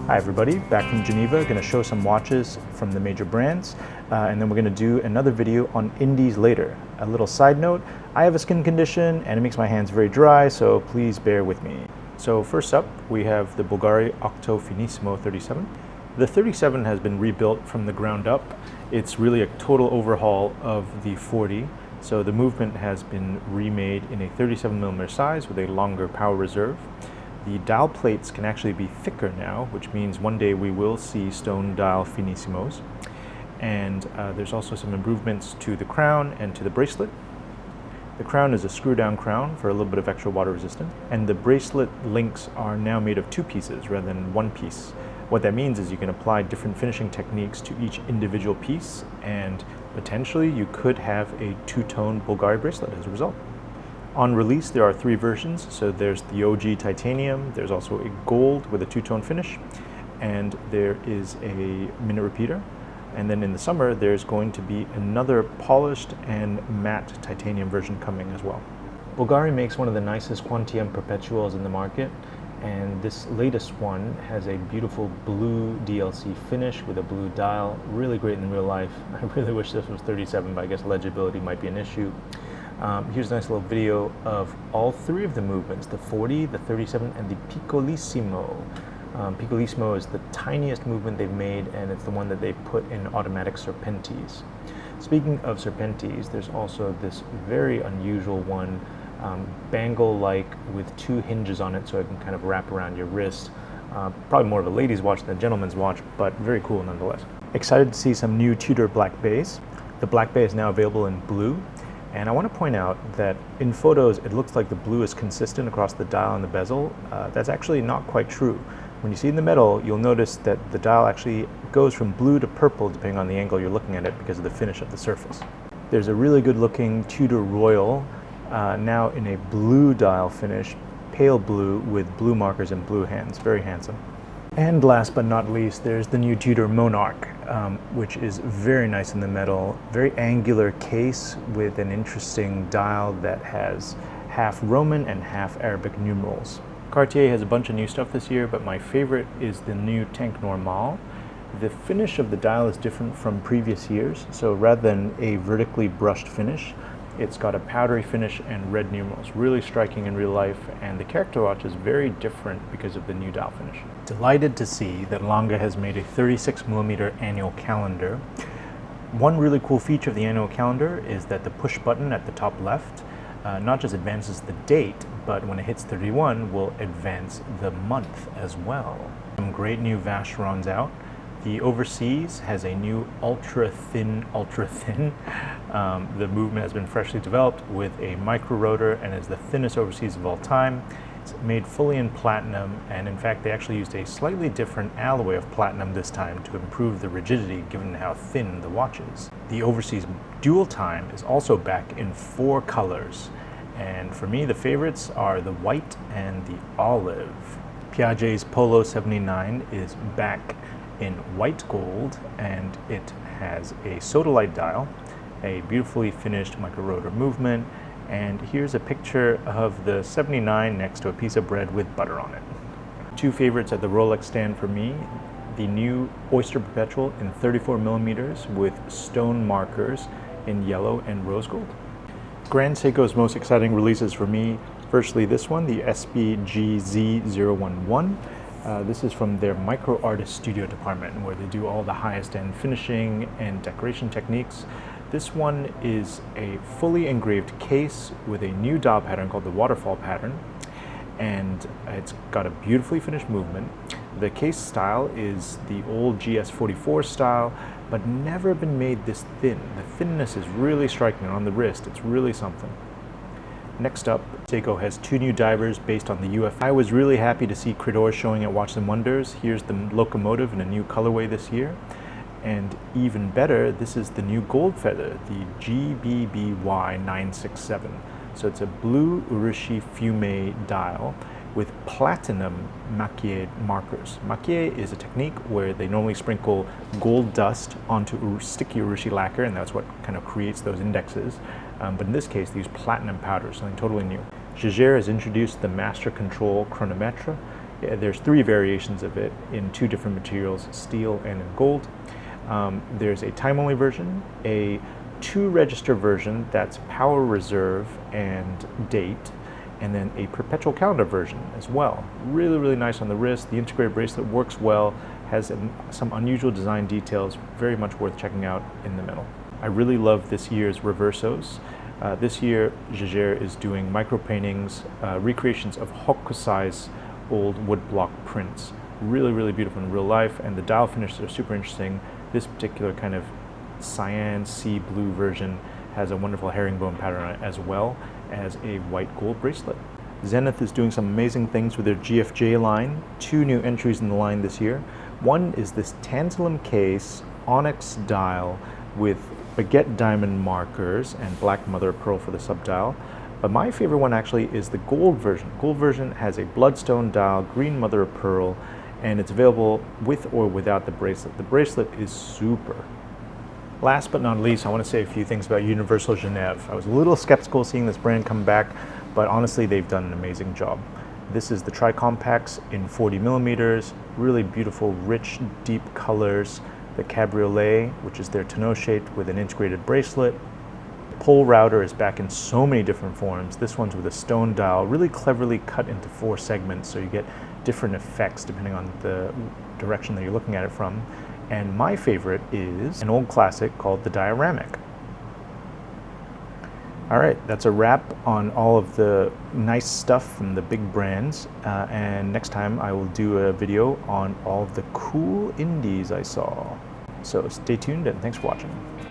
Hi everybody, back from Geneva, going to show some watches from the major brands, and then we're going to do another video on indies later. A little side note, I have a skin condition and it makes my hands very dry, so please bear with me. So first up, we have the Bulgari Octo Finissimo 37. The 37 has been rebuilt from the ground up. It's really a total overhaul of the 40. So the movement has been remade in a 37mm size with a longer power reserve. The dial plates can actually be thicker now, which means one day we will see stone dial finissimos. And there's also some improvements to the crown and to the bracelet. The crown is a screw-down crown for a little bit of extra water resistance. And the bracelet links are now made of two pieces rather than one piece. What that means is you can apply different finishing techniques to each individual piece, and potentially you could have a two-tone Bulgari bracelet as a result. On release, there are three versions. So there's the OG titanium, there's also a gold with a two-tone finish, and there is a minute repeater. And then in the summer, there's going to be another polished and matte titanium version coming as well. Bulgari makes one of the nicest Quantième perpetuals in the market, and this latest one has a beautiful blue DLC finish with a blue dial. Really great in real life. I really wish this was 37, but I guess legibility might be an issue. Here's a nice little video of all three of the movements, the 40, the 37, and the Piccolissimo. Piccolissimo is the tiniest movement they've made, and it's the one that they put in automatic serpentes. Speaking of serpentes, there's also this very unusual one, bangle-like with two hinges on it so it can kind of wrap around your wrist. Probably more of a lady's watch than a gentleman's watch, but very cool nonetheless. Excited to see some new Tudor black bays. The black bay is now available in blue. And I want to point out that in photos, it looks like the blue is consistent across the dial and the bezel. That's actually not quite true. When you see in the metal, you'll notice that the dial actually goes from blue to purple depending on the angle you're looking at it because of the finish of the surface. There's a really good looking Tudor Royal, now in a blue dial finish, pale blue with blue markers and blue hands. Very handsome. And last but not least, there's the new Tudor Monarch, which is very nice in the metal, very angular case with an interesting dial that has half Roman and half Arabic numerals. Cartier has a bunch of new stuff this year, but my favorite is the new Tank Normal. The finish of the dial is different from previous years, so rather than a vertically brushed finish, it's got a powdery finish and red numerals, really striking in real life, and the character watch is very different because of the new dial finish. Delighted to see that Lange has made a 36mm annual calendar. One really cool feature of the annual calendar is that the push button at the top left not just advances the date, but when it hits 31, will advance the month as well. Some great new Vacherons out. The Overseas has a new ultra thin. The movement has been freshly developed with a micro rotor and is the thinnest Overseas of all time. It's made fully in platinum, and in fact they actually used a slightly different alloy of platinum this time to improve the rigidity given how thin the watch is. The Overseas Dual Time is also back in 4 colors, and for me the favorites are the white and the olive. Piaget's Polo 79 is back in white gold, and it has a sodalite dial, a beautifully finished micro rotor movement, and here's a picture of the 79 next to a piece of bread with butter on it. Two favorites at the Rolex stand for me: the new Oyster Perpetual in 34mm with stone markers in yellow and rose gold. Grand Seiko's most exciting releases for me, firstly this one, the SBGZ011. This is from their micro artist studio department where they do all the highest end finishing and decoration techniques. This one is a fully engraved case with a new dial pattern called the waterfall pattern, and it's got a beautifully finished movement. The case style is the old GS44 style, but never been made this thin. The thinness is really striking on the wrist. It's really something. Next up, Seiko has 2 new divers based on the UF. I was really happy to see Credor showing at Watches and Wonders. Here's the locomotive in a new colorway this year. And even better, this is the new gold feather, the GBBY 967. So it's a blue Urushi Fume dial with platinum maquillé markers. Maquillé is a technique where they normally sprinkle gold dust onto sticky Urushi lacquer, and that's what kind of creates those indexes. But in this case, they use platinum powder, something totally new. Jaeger has introduced the Master Control chronometer. There's 3 variations of it in 2 different materials, steel and in gold. There's a time-only version, a 2-register version that's power reserve and date, and then a perpetual calendar version as well. Really, really nice on the wrist. The integrated bracelet works well, has some unusual design details, very much worth checking out in the middle. I really love this year's reversos. This year, Jaeger is doing micro paintings, recreations of Hokusai's old woodblock prints. Really, really beautiful in real life, and the dial finishes are super interesting. This particular kind of cyan sea blue version has a wonderful herringbone pattern on it, as well as a white gold bracelet. Zenith is doing some amazing things with their GFJ line. 2 new entries in the line this year. One is this tantalum case onyx dial with baguette diamond markers and black mother of pearl for the subdial. But my favorite one actually is the gold version. Gold version has a bloodstone dial, green mother of pearl, and it's available with or without the bracelet. The bracelet is super. Last but not least, I want to say a few things about Universal Genève. I was a little skeptical seeing this brand come back, but honestly, they've done an amazing job. This is the tri-compacts in 40 millimeters, really beautiful, rich, deep colors. The cabriolet, which is their tonneau shaped with an integrated bracelet. The pole router is back in so many different forms. This one's with a stone dial, really cleverly cut into 4 segments, so you get different effects depending on the direction that you're looking at it from. And my favorite is an old classic called the dioramic. All right, that's a wrap on all of the nice stuff from the big brands. And next time I will do a video on all of the cool indies I saw. So stay tuned and thanks for watching.